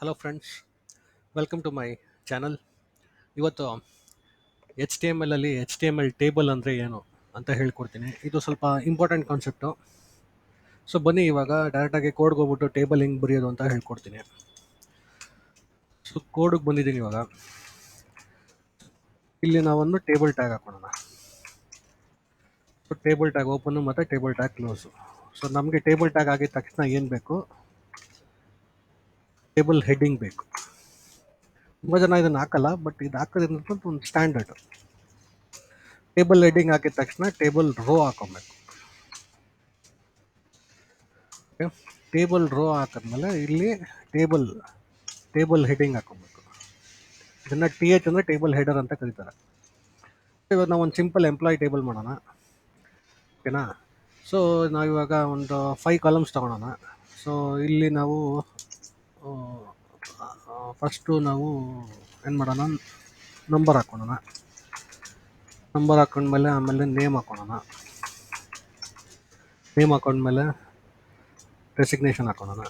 Hello friends, welcome to my channel. ಇವತ್ತು HTML ಅಲ್ಲಿ HTML table ಅಂದರೆ ಏನು ಅಂತ ಹೇಳ್ಕೊಡ್ತೀನಿ. ಇದು ಸ್ವಲ್ಪ ಇಂಪಾರ್ಟೆಂಟ್ ಕಾನ್ಸೆಪ್ಟು. ಸೊ ಬನ್ನಿ ಇವಾಗ ಡೈರೆಕ್ಟಾಗಿ ಕೋಡ್ಗೆ ಹೋಗ್ಬಿಟ್ಟು ಟೇಬಲ್ ಹೆಂಗೆ ಬರೆಯೋದು ಅಂತ ಹೇಳ್ಕೊಡ್ತೀನಿ. ಸೊ ಕೋಡಿಗೆ ಬಂದಿದ್ದೀನಿ ಇವಾಗ. ಇಲ್ಲಿ ನಾವೊಂದು ಟೇಬಲ್ ಟ್ಯಾಗ್ ಹಾಕೋಣ. ಸೊ ಟೇಬಲ್ ಟ್ಯಾಗ್ ಓಪನ್ನು ಮತ್ತು ಟೇಬಲ್ ಟ್ಯಾಗ್ ಕ್ಲೋಸು. ಸೊ ನಮಗೆ ಟೇಬಲ್ ಟ್ಯಾಗ್ ಆಗಿದ ತಕ್ಷಣ ಏನು ಬೇಕು? ಟೇಬಲ್ ಹೆಡ್ಡಿಂಗ್ ಬೇಕು. ತುಂಬ ಜನ ಇದನ್ನು ಹಾಕಲ್ಲ, ಬಟ್ ಇದು ಹಾಕೋದ್ರಿಂದ ಒಂದು ಸ್ಟ್ಯಾಂಡರ್ಡ್. ಟೇಬಲ್ ಹೆಡ್ಡಿಂಗ್ ಹಾಕಿದ ತಕ್ಷಣ ಟೇಬಲ್ ರೋ ಹಾಕೊಬೇಕು. ಓಕೆ, ಟೇಬಲ್ ರೋ ಹಾಕಿದ್ಮೇಲೆ ಇಲ್ಲಿ ಟೇಬಲ್ ಹೆಡ್ಡಿಂಗ್ ಹಾಕೊಬೇಕು. ಇದನ್ನು TH ಅಂದರೆ ಟೇಬಲ್ ಹೆಡರ್ ಅಂತ ಕರೀತಾರೆ. ಇವಾಗ ನಾವು ಒಂದು ಸಿಂಪಲ್ ಎಂಪ್ಲಾಯ್ ಟೇಬಲ್ ಮಾಡೋಣ. ಓಕೆನಾ? ಸೊ ನಾವಿವಾಗ ಒಂದು 5 ಕಾಲಮ್ಸ್ ತೊಗೊಳೋಣ. ಸೊ ಇಲ್ಲಿ ನಾವು ಫಸ್ಟು ನಾವು ಏನು ಮಾಡೋಣ, ನಂಬರ್ ಹಾಕ್ಕೊಳ್ಳೋಣ. ನಂಬರ್ ಹಾಕೊಂಡ್ಮೇಲೆ ಆಮೇಲೆ ನೇಮ್ ಹಾಕೊಳ್ಳೋಣ. ನೇಮ್ ಹಾಕೊಂಡ್ಮೇಲೆ ಡೆಸಿಗ್ನೇಷನ್ ಹಾಕೊಳ್ಳೋಣ.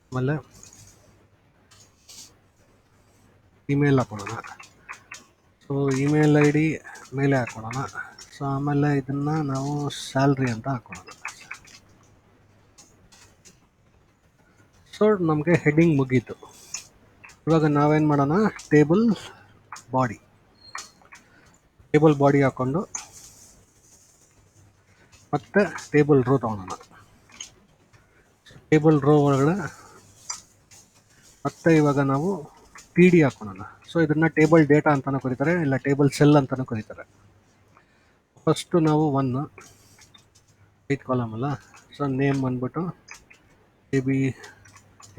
ಆಮೇಲೆ ಇಮೇಲ್ ಹಾಕೊಳ್ಳೋಣ. ಸೊ ಇಮೇಲ್ ID ಮೇಲೆ ಹಾಕೊಳ್ಳೋಣ. ಸೊ ಆಮೇಲೆ ಇದನ್ನು ನಾವು ಸ್ಯಾಲ್ರಿ ಅಂತ ಹಾಕೊಳ್ಳೋಣ. ಸೊ ನಮಗೆ ಹೆಡ್ಡಿಂಗ್ ಮುಗೀತು. ಇವಾಗ ನಾವೇನು ಮಾಡೋಣ, ಟೇಬಲ್ ಬಾಡಿ ಹಾಕ್ಕೊಂಡು ಮತ್ತೆ ಟೇಬಲ್ ರೋ ತೊಗೊಳೋಣ. ಟೇಬಲ್ ರೋ ಒಳಗಡೆ ಮತ್ತೆ ಇವಾಗ ನಾವು TD ಹಾಕೊಳ್ಳೋಣ. ಸೊ ಇದನ್ನು ಟೇಬಲ್ ಡೇಟಾ ಅಂತಲೂ ಕರೀತಾರೆ, ಇಲ್ಲ ಟೇಬಲ್ ಸೆಲ್ ಅಂತಲೂ ಕರೀತಾರೆ. ಫಸ್ಟು ನಾವು 8 ಕಾಲಮ್ ಅಲ್ಲ. ಸೊ ನೇಮ್ ಬಂದ್ಬಿಟ್ಟು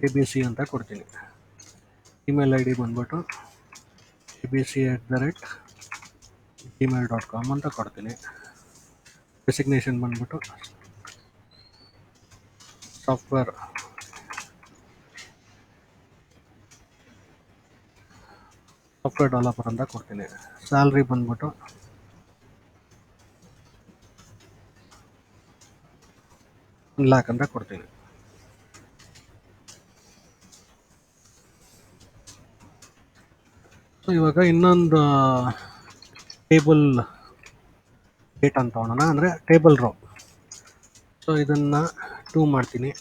ABC ಅಂತ ಕೊಡ್ತೀನಿ. ಇಮೇಲ್ ID ಬಂದ್ಬಿಟ್ಟು abc@gmail.com ಅಂತ ಕೊಡ್ತೀನಿ. ಡೆಸಿಗ್ನೇಷನ್ ಬಂದ್ಬಿಟ್ಟು ಸಾಫ್ಟ್ವೇರ್ ಡೆವಲಪರ್ ಅಂತ ಕೊಡ್ತೀನಿ. ಸ್ಯಾಲ್ರಿ ಬಂದ್ಬಿಟ್ಟು $1 lakh ಅಂತ ಕೊಡ್ತೀನಿ. ಸೊ ಇವಾಗ ಇನ್ನೊಂದು ಟೇಬಲ್ ಡೇಟಾ ಅಂತ ತಗೊಳ್ಳೋಣ, ಅಂದರೆ ಟೇಬಲ್ ರೋ. ಸೊ ಇದನ್ನು 2 ಮಾಡ್ತೀನಿ.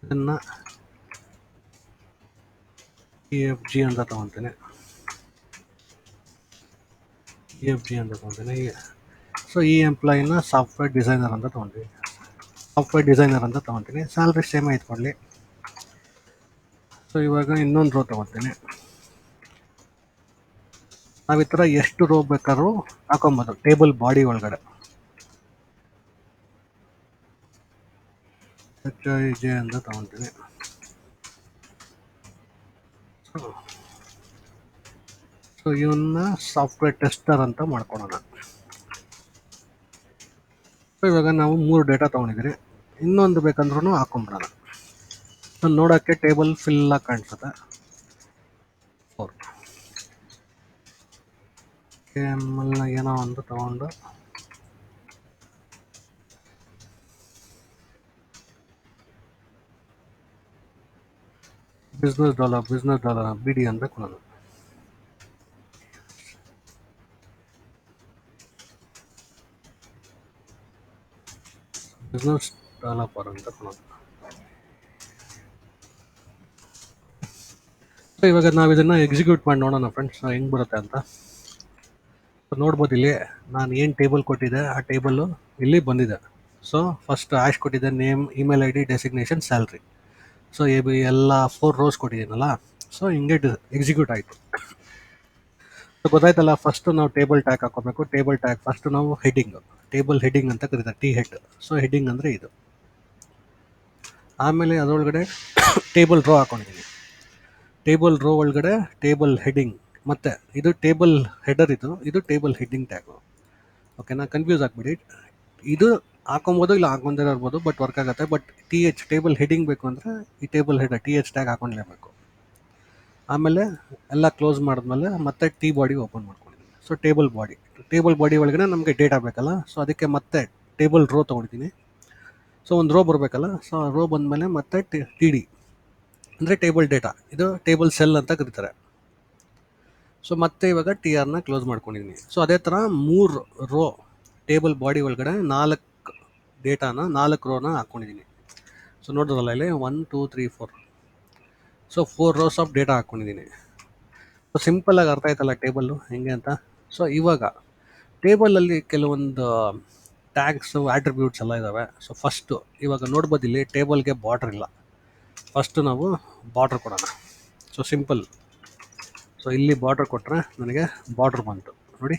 ಇದನ್ನು EFG ಅಂತ ತೊಗೊತೀನಿ. ಸೊ ಈ ಎಂಪ್ಲಾಯಿನ ಸಾಫ್ಟ್ವೇರ್ ಡಿಸೈನರ್ ಅಂತ ತೊಗೊತೀನಿ. ಸ್ಯಾಲ್ರಿ ಸೇಮ್ ಇಟ್ಕೊಳ್ಳಿ. ಸೊ ಇವಾಗ ಇನ್ನೊಂದು ರೋ ತೊಗೊತೀನಿ. ನಾವು ಈ ಥರ ಎಷ್ಟು ರೋ ಬೇಕಾದ್ರೂ ಹಾಕೊಬೋದು ಟೇಬಲ್ ಬಾಡಿ ಒಳಗಡೆ. HIJ ಅಂತ ತೊಗೊತೀನಿ. ಸೊ ಇವನ್ನ ಸಾಫ್ಟ್ವೇರ್ ಟೆಸ್ಟರ್ ಅಂತ ಮಾಡ್ಕೊಳ್ಳೋಣ. ಸೊ ಇವಾಗ ನಾವು 3 ಡೇಟಾ ತೊಗೊಂಡಿದ್ದೀರಿ. ಇನ್ನೊಂದು ಬೇಕಂದ್ರೂ ಹಾಕೊಂಬಿಡೋಣ. ಸೊ ನೋಡೋಕ್ಕೆ ಟೇಬಲ್ ಫಿಲ್ಲಾಗಿ ಕಾಣಿಸುತ್ತೆ. 4 KML ಏನೋ ಒಂದು ತೊಗೊಂಡು ಬಿಸ್ನೆಸ್ ಡಾಲರ್ BD ಅಂತ ಕೊಡೋಣ. ಬಿಸ್ನೆಸ್ ಡೆವಲಪರ್ ಅಂತ ಕೊಡೋಣ. ಸೊ ಇವಾಗ ನಾವು ಇದನ್ನು ಎಕ್ಸಿಕ್ಯೂಟ್ ಮಾಡಿ ನೋಡೋಣ ಫ್ರೆಂಡ್ಸ್, ಹೆಂಗೆ ಬರುತ್ತೆ ಅಂತ. ನೋಡ್ಬೋದು ಇಲ್ಲಿ ನಾನು ಏನು ಟೇಬಲ್ ಕೊಟ್ಟಿದ್ದೆ ಆ ಟೇಬಲ್ಲು ಇಲ್ಲಿ ಬಂದಿದೆ. ಸೊ ಫಸ್ಟ್ ಆ್ಯಶ್ ಕೊಟ್ಟಿದ್ದೆ, name, email ID, designation, salary. So ಎಲ್ಲ 4 ರೋಸ್ ಕೊಟ್ಟಿದ್ದೀನಲ್ಲ. ಸೊ ಹಿಂಗೆ ಎಕ್ಸಿಕ್ಯೂಟ್ ಆಯಿತು. ಸೊ ಗೊತ್ತಾಯ್ತಲ್ಲ, ಫಸ್ಟು ನಾವು ಟೇಬಲ್ ಟ್ಯಾಗ್ ಹಾಕೋಬೇಕು. ಟೇಬಲ್ ಟ್ಯಾಗ್ ಫಸ್ಟು ನಾವು ಟೇಬಲ್ ಹೆಡ್ಡಿಂಗ್ ಅಂತ ಕರೀತಾರೆ, T ಹೆಡ್. ಸೊ ಹೆಡ್ಡಿಂಗ್ ಅಂದರೆ ಇದು. ಆಮೇಲೆ ಅದರೊಳಗಡೆ ಟೇಬಲ್ ರೋ ಹಾಕೊಂಡಿದ್ದೀನಿ. ಟೇಬಲ್ ರೋ ಒಳಗಡೆ ಟೇಬಲ್ ಹೆಡ್ಡಿಂಗ್, ಮತ್ತು ಇದು ಟೇಬಲ್ ಹೆಡರ್, ಇದು ಟೇಬಲ್ ಹೆಡ್ಡಿಂಗ್ ಟ್ಯಾಗು. ಓಕೆನಾ? ಕನ್ಫ್ಯೂಸ್ ಆಗಿಬಿಡಿ. ಇದು ಹಾಕೊಬೋದು, ಇಲ್ಲ ಹಾಕೊಂಡೇ ಇರ್ಬೋದು, ಬಟ್ ವರ್ಕ್ ಆಗುತ್ತೆ. ಬಟ್ TH ಟೇಬಲ್ ಹೆಡ್ಡಿಂಗ್ ಬೇಕು ಅಂದರೆ ಈ ಟೇಬಲ್ ಹೆಡರ್ TH ಟ್ಯಾಗ್ ಹಾಕೊಂಡ್ಲೇಬೇಕು. ಆಮೇಲೆ ಎಲ್ಲ ಕ್ಲೋಸ್ ಮಾಡಿದ್ಮೇಲೆ ಮತ್ತೆ ಬಾಡಿ ಓಪನ್ ಮಾಡ್ಕೊಂಡಿದ್ದೀನಿ. ಸೊ ಟೇಬಲ್ ಬಾಡಿ ಒಳಗಡೆ ನಮಗೆ ಡೇಟಾ ಬೇಕಲ್ಲ. ಸೊ ಅದಕ್ಕೆ ಮತ್ತೆ ಟೇಬಲ್ ರೋ ತೊಗೊಳ್ತೀನಿ. ಸೊ ಒಂದು ರೋ ಬರಬೇಕಲ್ಲ, ಸೊ ರೋ ಬಂದಮೇಲೆ ಮತ್ತೆ ಟಿ ಡಿ ಅಂದರೆ ಟೇಬಲ್ ಡೇಟಾ, ಇದು ಟೇಬಲ್ ಸೆಲ್ ಅಂತ ಕರೀತಾರೆ. ಸೊ ಮತ್ತೆ ಇವಾಗ ಟಿ ಆರ್ನ ಕ್ಲೋಸ್ ಮಾಡ್ಕೊಂಡಿದ್ದೀನಿ. ಸೊ ಅದೇ ಥರ 3 ರೋ ಟೇಬಲ್ ಬಾಡಿ ಒಳಗಡೆ 4 ಡೇಟಾನ 4 ರೋನ ಹಾಕ್ಕೊಂಡಿದ್ದೀನಿ. ಸೊ ನೋಡಿದ್ರಲ್ಲ ಇಲ್ಲಿ 1 2 3 4, ಸೊ 4 ರೋಸ್ ಆಫ್ ಡೇಟಾ ಹಾಕ್ಕೊಂಡಿದ್ದೀನಿ. ಸೊ ಸಿಂಪಲ್ಲಾಗಿ ಅರ್ಥ ಆಯ್ತಲ್ಲ ಟೇಬಲ್ಲು ಹೆಂಗೆ ಅಂತ. ಸೊ ಇವಾಗ ಟೇಬಲಲ್ಲಿ ಕೆಲವೊಂದು ಟ್ಯಾಗ್ಸು ಆಟ್ರಿಬ್ಯೂಟ್ಸ್ ಎಲ್ಲ ಇದ್ದಾವೆ. ಸೊ ಫಸ್ಟು ಇವಾಗ ನೋಡ್ಬೋದು ಇಲ್ಲಿ ಟೇಬಲ್ಗೆ ಬಾರ್ಡ್ರ್ ಇಲ್ಲ. ಫಸ್ಟು ನಾವು ಬಾರ್ಡ್ರ್ ಕೊಡೋಣ. ಸೊ ಸಿಂಪಲ್, ಸೊ ಇಲ್ಲಿ ಬಾರ್ಡ್ರ್ ಕೊಟ್ಟರೆ ನನಗೆ ಬಾರ್ಡ್ರ್ ಬಂತು ನೋಡಿ.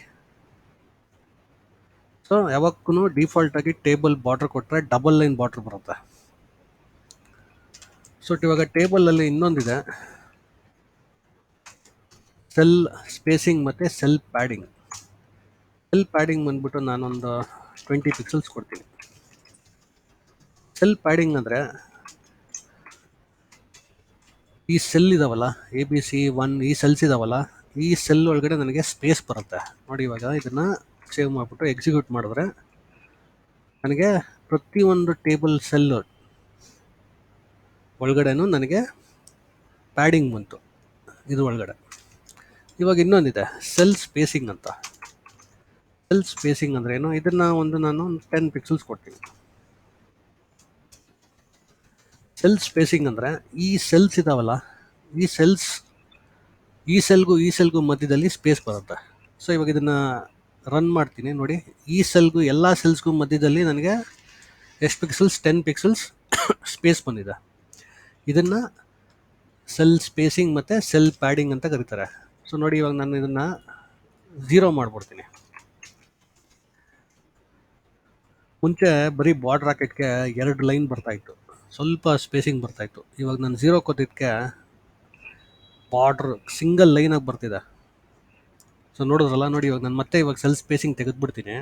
ಸೊ ಯಾವಕ್ಕೂ ಡಿಫಾಲ್ಟಾಗಿ ಟೇಬಲ್ ಬಾರ್ಡ್ರ್ ಕೊಟ್ಟರೆ ಡಬಲ್ ಲೈನ್ ಬಾರ್ಡ್ರ್ ಬರುತ್ತೆ. ಸೊ ಇವಾಗ ಟೇಬಲಲ್ಲಿ ಇನ್ನೊಂದಿದೆ, ಸೆಲ್ ಸ್ಪೇಸಿಂಗ್ ಮತ್ತು ಸೆಲ್ ಪ್ಯಾಡಿಂಗ್. ಸೆಲ್ ಪ್ಯಾಡಿಂಗ್ ಬಂದ್ಬಿಟ್ಟು ನಾನೊಂದು 20 ಪಿಕ್ಸೆಲ್ಸ್ ಕೊಡ್ತೀನಿ. ಸೆಲ್ ಪ್ಯಾಡಿಂಗ್ ಅಂದರೆ ಈ ಸೆಲ್ ಇದಾವಲ್ಲ ABC1, ಈ ಸೆಲ್ಸ್ ಇದಾವಲ್ಲ, ಈ ಸೆಲ್ ಒಳಗಡೆ ನನಗೆ ಸ್ಪೇಸ್ ಬರುತ್ತೆ ನೋಡಿ. ಇವಾಗ ಇದನ್ನು ಸೇವ್ ಮಾಡಿಬಿಟ್ಟು ಎಕ್ಸಿಕ್ಯೂಟ್ ಮಾಡಿದ್ರೆ ನನಗೆ ಪ್ರತಿಯೊಂದು ಟೇಬಲ್ ಸೆಲ್ ಒಳಗಡೆನೂ ನನಗೆ ಪ್ಯಾಡಿಂಗ್ ಬಂತು ಇದು ಒಳಗಡೆ. ಇವಾಗ ಇನ್ನೊಂದಿದೆ ಸೆಲ್ ಸ್ಪೇಸಿಂಗ್ ಅಂತ. ಸೆಲ್ ಸ್ಪೇಸಿಂಗ್ ಅಂದರೆ ಏನು, ಇದನ್ನು ನಾನು 10 ಪಿಕ್ಸೆಲ್ಸ್ ಕೊಡ್ತೀನಿ. ಸೆಲ್ ಸ್ಪೇಸಿಂಗ್ ಅಂದರೆ ಈ ಸೆಲ್ಸ್ ಇದಾವಲ್ಲ, ಈ ಸೆಲ್ಗೂ ಮಧ್ಯದಲ್ಲಿ ಸ್ಪೇಸ್ ಬರುತ್ತೆ. ಸೊ ಇವಾಗ ಇದನ್ನು ರನ್ ಮಾಡ್ತೀನಿ ನೋಡಿ. ಈ ಸೆಲ್ಗೂ ಎಲ್ಲ ಸೆಲ್ಸ್ಗೂ ಮಧ್ಯದಲ್ಲಿ ನನಗೆ ಎಷ್ಟು ಪಿಕ್ಸೆಲ್ಸ್, 10 ಪಿಕ್ಸೆಲ್ಸ್ ಸ್ಪೇಸ್ ಬಂದಿದೆ. ಇದನ್ನು ಸೆಲ್ ಸ್ಪೇಸಿಂಗ್ ಮತ್ತು ಸೆಲ್ ಪ್ಯಾಡಿಂಗ್ ಅಂತ ಕರೀತಾರೆ. ಸೊ ನೋಡಿ ಇವಾಗ ನಾನು ಇದನ್ನು 0 ಮಾಡಿಬಿಡ್ತೀನಿ. ಮುಂಚೆ ಬರೀ ಬಾರ್ಡ್ರ್ ರಾಕೆಟ್ಗೆ 2 ಲೈನ್ ಬರ್ತಾಯಿತ್ತು, ಸ್ವಲ್ಪ ಸ್ಪೇಸಿಂಗ್ ಬರ್ತಾಯಿತ್ತು. ಇವಾಗ ನಾನು 0 ಕೊಟ್ಟಿದ್ದಕ್ಕೆ ಬಾರ್ಡ್ರ್ ಸಿಂಗಲ್ ಲೈನಾಗಿ ಬರ್ತಿದೆ. ಸೊ ನೋಡಿದ್ರಲ್ಲ ನೋಡಿ. ಇವಾಗ ನಾನು ಮತ್ತೆ ಸೆಲ್ ಸ್ಪೇಸಿಂಗ್ ತೆಗೆದುಬಿಡ್ತೀನಿ.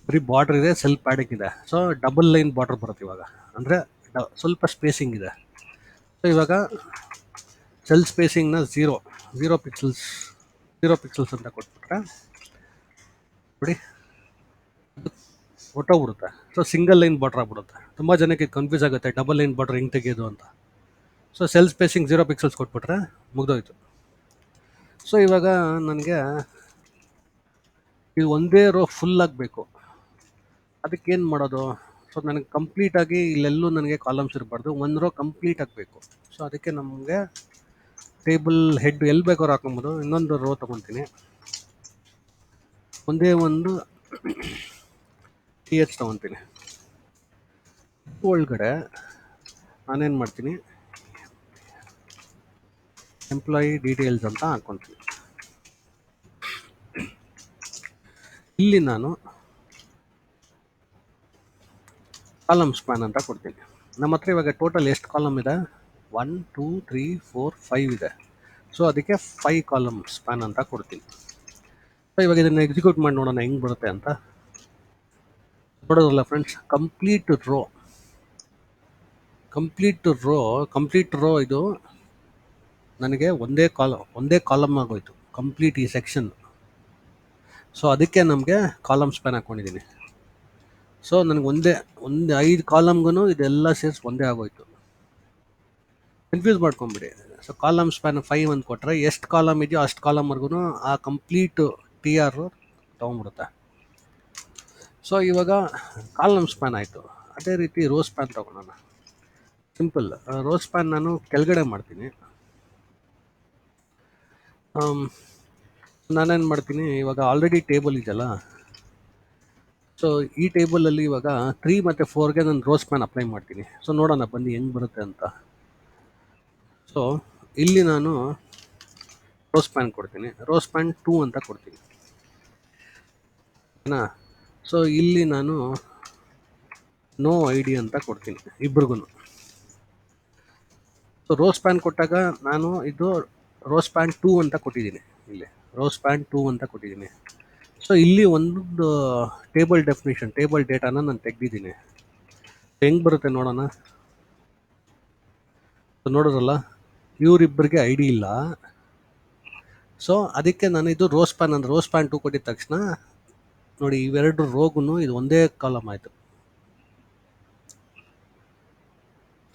ಬರೀ ಬಾರ್ಡ್ರ್ ಇದೆ, ಸೆಲ್ ಪ್ಯಾಡಿಂಗ್ ಇದೆ. ಸೊ ಡಬಲ್ ಲೈನ್ ಬಾರ್ಡ್ರ್ ಬರುತ್ತೆ ಇವಾಗ, ಅಂದರೆ ಸ್ವಲ್ಪ ಸ್ಪೇಸಿಂಗ್ ಇದೆ. ಸೊ ಇವಾಗ ಸೆಲ್ ಸ್ಪೇಸಿಂಗ್ನ 0 ಪಿಕ್ಸೆಲ್ಸ್ ಅಂತ ಕೊಟ್ಬಿಟ್ರೆ ನೋಡಿ ಹೊಟ್ಟೋಗ್ಬಿಡುತ್ತೆ. ಸೊ ಸಿಂಗಲ್ ಲೈನ್ ಬಾರ್ಡ್ರ್ ಆಗ್ಬಿಡುತ್ತೆ. ತುಂಬ ಜನಕ್ಕೆ ಕನ್ಫ್ಯೂಸ್ ಆಗುತ್ತೆ ಡಬಲ್ ಲೈನ್ ಬಾರ್ಡ್ರ್ ಹೆಂಗೆ ತೆಗೆಯೋದು ಅಂತ. ಸೊ ಸೆಲ್ ಸ್ಪೇಸಿಂಗ್ 0 ಪಿಕ್ಸೆಲ್ಸ್ ಕೊಟ್ಬಿಟ್ರೆ ಮುಗ್ದೋಯ್ತು. ಸೊ ಇವಾಗ ನನಗೆ ಇದು ಒಂದೇ ರೋ ಫುಲ್ ಆಗಬೇಕು. ಅದಕ್ಕೇನು ಮಾಡೋದು? ಸೊ ನನಗೆ ಕಂಪ್ಲೀಟಾಗಿ ಇಲ್ಲೆಲ್ಲೂ ನನಗೆ ಕಾಲಮ್ಸ್ ಇರಬಾರ್ದು, ಒಂದು ರೋ ಕಂಪ್ಲೀಟ್ ಆಗಬೇಕು. ಸೊ ಅದಕ್ಕೆ ನಮಗೆ ಟೇಬಲ್ ಹೆಡ್ ಎಲ್ಲಿ ಬೇಕಾದ್ರೂ ಹಾಕೊಬೋದು. ಇನ್ನೊಂದು ರೋ ತೊಗೊತೀನಿ, ಒಂದೇ ಒಂದು TH ತೊಗೊತೀನಿ. ಒಳಗಡೆ ನಾನೇನು ಮಾಡ್ತೀನಿ, ಎಂಪ್ಲಾಯಿ ಡೀಟೇಲ್ಸ್ ಅಂತ ಹಾಕ್ಕೊತೀನಿ. ಇಲ್ಲಿ ನಾನು ಕಾಲಮ್ ಸ್ಪ್ಯಾನ್ ಅಂತ ಕೊಡ್ತೀನಿ. ನಮ್ಮ ಹತ್ರ ಇವಾಗ ಟೋಟಲ್ ಎಷ್ಟು ಕಾಲಮ್ ಇದೆ? 1 2 3 4 5 ಇದೆ. ಸೊ ಅದಕ್ಕೆ 5 ಕಾಲಮ್ ಸ್ಪ್ಯಾನ್ ಅಂತ ಕೊಡ್ತೀನಿ. ಸೊ ಇವಾಗ ಇದನ್ನು ಎಕ್ಸಿಕ್ಯೂಟ್ ಮಾಡಿ ನೋಡೋಣ ಹೆಂಗೆ ಬರುತ್ತೆ ಅಂತ. ನೋಡೋದಲ್ಲ ಫ್ರೆಂಡ್ಸ್, ಕಂಪ್ಲೀಟ್ ರೋ ಇದು ನನಗೆ ಒಂದೇ ಕಾಲಮ್ ಆಗೋಯ್ತು ಕಂಪ್ಲೀಟ್ ಈ ಸೆಕ್ಷನ್. ಸೊ ಅದಕ್ಕೆ ನಮಗೆ ಕಾಲಮ್ ಸ್ಪ್ಯಾನ್ ಹಾಕ್ಕೊಂಡಿದ್ದೀನಿ. ಸೊ ನನಗೆ ಒಂದು 5 ಕಾಲಮ್ಗೂ ಇದೆಲ್ಲ ಸೇರಿಸಿ ಒಂದೇ ಆಗೋಯ್ತು. ಕನ್ಫ್ಯೂಸ್ ಮಾಡ್ಕೊಂಬಿಡಿ. ಸೊ ಕಾಲಮ್ ಸ್ಪ್ಯಾನ್ 5 ಅಂತ ಕೊಟ್ಟರೆ ಎಷ್ಟು ಕಾಲಮ್ ಇದೆಯೋ ಅಷ್ಟು ಕಾಲಮ್ವರೆಗೂ ಆ ಕಂಪ್ಲೀಟ್ TR ತೊಗೊಂಡ್ಬಿಡುತ್ತೆ. ಸೊ ಇವಾಗ ಕಾಲಮ್ ಸ್ಪ್ಯಾನ್ ಆಯಿತು. ಅದೇ ರೀತಿ ರೋ ಸ್ಪ್ಯಾನ್ ತೊಗೊಳೋಣ. ಸಿಂಪಲ್, ರೋ ಸ್ಪ್ಯಾನ್ ನಾನು ಕೆಳಗಡೆ ಮಾಡ್ತೀನಿ. ನಾನೇನು ಮಾಡ್ತೀನಿ, ಇವಾಗ ಆಲ್ರೆಡಿ ಟೇಬಲ್ ಇದೆಯಲ್ಲ, ಸೊ ಈ ಟೇಬಲಲ್ಲಿ ಇವಾಗ 3 ಮತ್ತು 4ಗೆ ನಾನು ರೋ ಸ್ಪ್ಯಾನ್ ಅಪ್ಲೈ ಮಾಡ್ತೀನಿ. ಸೊ ನೋಡೋಣ ಬನ್ನಿ ಹೆಂಗೆ ಬರುತ್ತೆ ಅಂತ. ಸೊ ಇಲ್ಲಿ ನಾನು ರೋ ಸ್ಪ್ಯಾನ್ ಕೊಡ್ತೀನಿ, ರೋ ಸ್ಪ್ಯಾನ್ 2 ಅಂತ ಕೊಡ್ತೀನಿ. ಓಕೆನಾ? ಸೊ ಇಲ್ಲಿ ನಾನು ನೋ ID ಅಂತ ಕೊಡ್ತೀನಿ ಇಬ್ರಿಗೂ. ಸೊ ರೋ ಸ್ಪ್ಯಾನ್ ಕೊಟ್ಟಾಗ ನಾನು ಇದು ರೋ ಸ್ಪ್ಯಾನ್ 2 ಅಂತ ಕೊಟ್ಟಿದ್ದೀನಿ. ಇಲ್ಲಿ ರೋ ಸ್ಪ್ಯಾನ್ 2 ಅಂತ ಕೊಟ್ಟಿದ್ದೀನಿ. ಸೊ ಇಲ್ಲಿ ಒಂದು ಟೇಬಲ್ ಡೆಫಿನೇಷನ್, ಟೇಬಲ್ ಡೇಟಾನ ನಾನು ತೆಗೆದಿದ್ದೀನಿ. ಹೆಂಗೆ ಬರುತ್ತೆ ನೋಡೋಣ. ಸೊ ನೋಡೋರಲ್ಲ, ಇವರಿಬ್ಬರಿಗೆ ID ಇಲ್ಲ. ಸೊ ಅದಕ್ಕೆ ನಾನು ಇದು ರೋ ಸ್ಪ್ಯಾನ್ 2 ಕೊಟ್ಟಿದ ತಕ್ಷಣ ನೋಡಿ ಇವೆರಡು ರೋಗೂ ಇದು ಒಂದೇ ಕಾಲಮ್ ಆಯಿತು.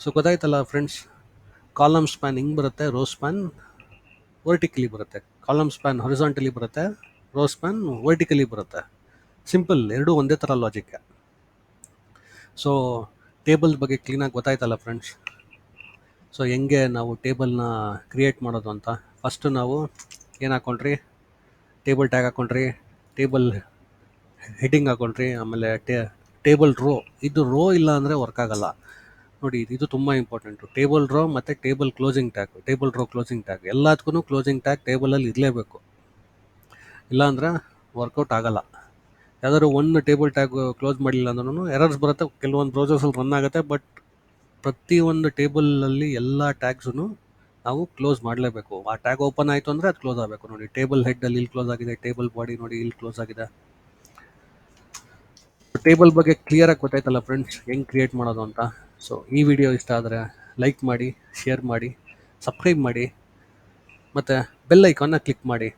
ಸೊ ಗೊತ್ತಾಯ್ತಲ್ಲ ಫ್ರೆಂಡ್ಸ್, ಕಾಲಮ್ ಸ್ಪ್ಯಾನ್ ಹಿಂಗೆ ಬರುತ್ತೆ, ರೋ ಸ್ಪ್ಯಾನ್ ವರ್ಟಿಕಲಿ ಬರುತ್ತೆ. ಕಾಲಮ್ ಸ್ಪ್ಯಾನ್ ಹೊರಿಸಾಂಟಲಿ ಬರುತ್ತೆ, ರೋ ಸ್ಪ್ಯಾನ್ ವರ್ಟಿಕಲಿ ಬರುತ್ತೆ. ಸಿಂಪಲ್, ಎರಡೂ ಒಂದೇ ಥರ ಲಾಜಿಕ್. ಸೊ ಟೇಬಲ್ ಬಗ್ಗೆ ಕ್ಲೀನಾಗಿ ಗೊತ್ತಾಯ್ತಲ್ಲ ಫ್ರೆಂಡ್ಸ್. ಸೊ ಹೆಂಗೆ ನಾವು ಟೇಬಲ್ನ ಕ್ರಿಯೇಟ್ ಮಾಡೋದು ಅಂತ. ಫಸ್ಟು ನಾವು ಏನು ಹಾಕ್ಕೊಂಡ್ರಿ, ಟೇಬಲ್ ಟ್ಯಾಗ್ ಹಾಕ್ಕೊಂಡ್ರಿ, ಟೇಬಲ್ ಹೆಡ್ಡಿಂಗ್ ಹಾಕ್ಕೊಂಡ್ರಿ, ಆಮೇಲೆ ಟೇಬಲ್ ರೋ. ಇದು ರೋ ಇಲ್ಲ ಅಂದರೆ ವರ್ಕ್ ಆಗಲ್ಲ ನೋಡಿ, ಇದು ತುಂಬ ಇಂಪಾರ್ಟೆಂಟು. ಟೇಬಲ್ ರೋ ಮತ್ತು table closing tag, table row closing tag, ಎಲ್ಲದಕ್ಕೂ ಕ್ಲೋಸಿಂಗ್ ಟ್ಯಾಗ್ ಟೇಬಲಲ್ಲಿ ಇರಲೇಬೇಕು, ಇಲ್ಲಾಂದರೆ ವರ್ಕೌಟ್ ಆಗಲ್ಲ. ಯಾವ್ದಾದ್ರು ಒಂದು ಟೇಬಲ್ ಟ್ಯಾಗ್ ಕ್ಲೋಸ್ ಮಾಡಲಿಲ್ಲ ಅಂದ್ರೂ ಎರರ್ಸ್ ಬರುತ್ತೆ. ಕೆಲವೊಂದು ಬ್ರೌಸರ್ಸಲ್ಲಿ ರನ್ ಆಗುತ್ತೆ, ಬಟ್ ಪ್ರತಿಯೊಂದು ಟೇಬಲಲ್ಲಿ ಎಲ್ಲ ಟ್ಯಾಗ್ಸೂ ನಾವು ಕ್ಲೋಸ್ ಮಾಡಲೇಬೇಕು. ಆ ಟ್ಯಾಗ್ ಓಪನ್ ಆಯಿತು ಅಂದರೆ ಅದು ಕ್ಲೋಸ್ ಆಗಬೇಕು. ನೋಡಿ, ಟೇಬಲ್ ಹೆಡ್ಡಲ್ಲಿ ಇಲ್ಲಿ ಕ್ಲೋಸ್ ಆಗಿದೆ, ಟೇಬಲ್ ಬಾಡಿ ನೋಡಿ ಇಲ್ಲಿ ಕ್ಲೋಸ್ ಆಗಿದೆ. ಟೇಬಲ್ ಬಗ್ಗೆ ಕ್ಲಿಯರಾಗಿ ಗೊತ್ತಾಯ್ತಲ್ಲ ಫ್ರೆಂಡ್ಸ್, ಹೆಂಗೆ ಕ್ರಿಯೇಟ್ ಮಾಡೋದು ಅಂತ. ಸೊ ಈ ವಿಡಿಯೋ ಇಷ್ಟ ಆದರೆ ಲೈಕ್ ಮಾಡಿ, ಶೇರ್ ಮಾಡಿ, ಸಬ್ಸ್ಕ್ರೈಬ್ ಮಾಡಿ, ಮತ್ತು ಬೆಲ್ ಐಕಾನ್ನ ಕ್ಲಿಕ್ ಮಾಡಿ.